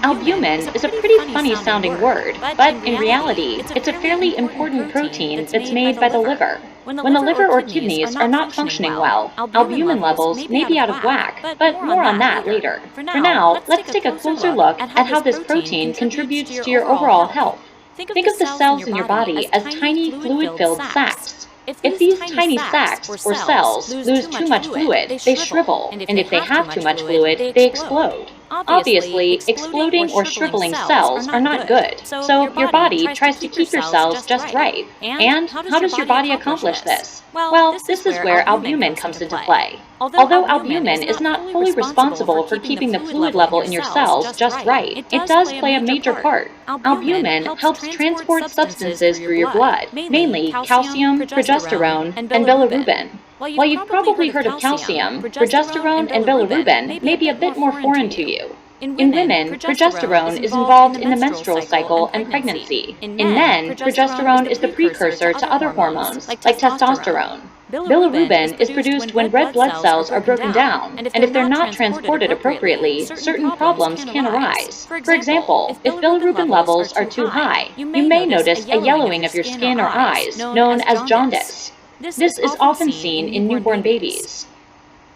Albumin is a pretty funny sounding word, but in reality, it's a fairly important protein that's made by the liver. When the liver or kidneys are not functioning well, albumin levels may be out of whack, but more on that later. For now, let's take a closer look at how this protein contributes to your overall health. Think of the cells in your body as tiny fluid-filled sacs. If these tiny sacs, or cells, lose too much fluid, they shrivel, and if they have too much fluid, they explode. Obviously, exploding or shriveling cells are not good, so your body tries to keep your cells just right. And how does your body accomplish this? Well, this is where albumin comes into play. Although albumin is not fully responsible for keeping the fluid level in your cells just right, it does play a major part. Albumin helps transport substances through your blood, mainly calcium, progesterone, and bilirubin. While you've probably heard of calcium, progesterone and bilirubin may be a bit more foreign to you. In women, progesterone is involved in the menstrual cycle and pregnancy. In men, progesterone is the precursor to other hormones, like testosterone. Bilirubin is produced when red blood cells are broken down, and if they're not transported appropriately, certain problems can arise. For example, if bilirubin levels are too high, you may notice a yellowing of your skin or eyes, known as jaundice. This is often seen in newborn babies.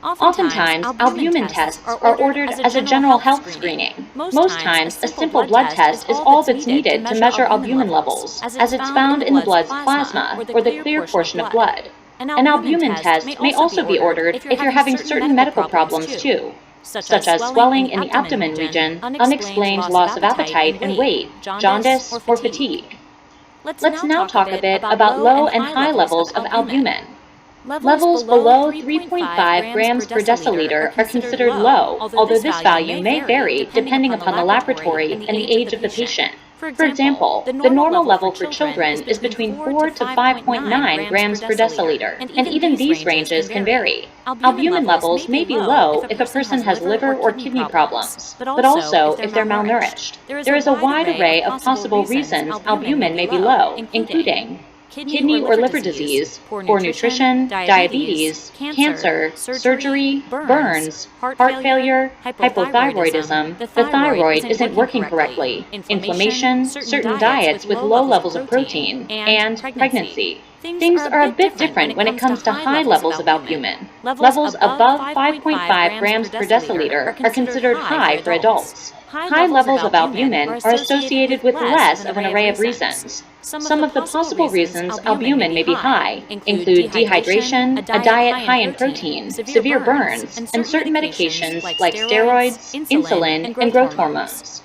Oftentimes, albumin tests are ordered as a general health screening. Most times, a simple blood test is all that's needed to measure albumin levels, as it's found in the blood's plasma, or the clear portion of blood. An albumin test may also be ordered if you're having certain medical problems too, such as swelling in the abdomen region, unexplained loss of appetite and weight, jaundice, or fatigue. Let's now talk a bit about low and high levels of albumin. Levels below 3.5 grams per deciliter are considered low, although this value may vary depending upon the laboratory and the age of the patient. For example, the normal level for children is between 4 to 5.9 grams per deciliter, and even these ranges can vary. Albumin levels may be low if a person has liver or kidney problems, but also if they're malnourished. There is a wide array of possible reasons albumin may be low, including kidney or liver disease, poor nutrition, diabetes, cancer, surgery, burns, heart failure, hypothyroidism, the thyroid isn't working correctly, inflammation, certain diets with low levels of protein, and pregnancy. Things are a bit different when it comes to high levels of albumin. Levels above 5.5 grams per deciliter are considered high for adults. High levels of albumin are associated with less of an array of reasons. Some of the possible reasons albumin may be high include dehydration, a diet high in protein, severe burns, and certain medications like steroids, insulin, and growth hormones.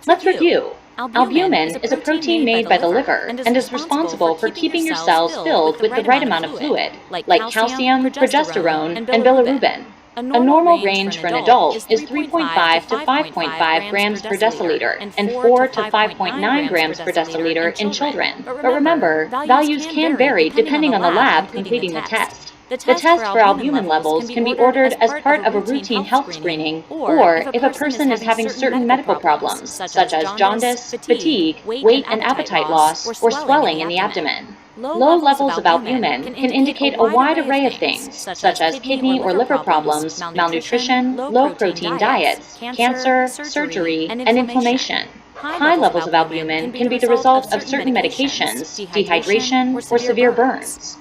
Let's review. Albumin is a protein made by the liver and is responsible for keeping your cells filled with the right amount of fluid, like calcium, progesterone, and bilirubin. A normal range for an adult is 3.5 to 5.5 grams per deciliter and 4 to 5.9 grams per deciliter in children. But remember, values can vary depending on the lab completing the test. The test for albumin levels can be ordered as part of a routine health screening, or if a person is having certain medical problems, such as jaundice, fatigue, weight and appetite loss, or swelling in the abdomen. Low levels of albumin can indicate a wide array of things, such as kidney or liver problems, malnutrition, low-protein diets, cancer, surgery, and inflammation. High levels of albumin can be the result of certain medications, dehydration, or severe burns.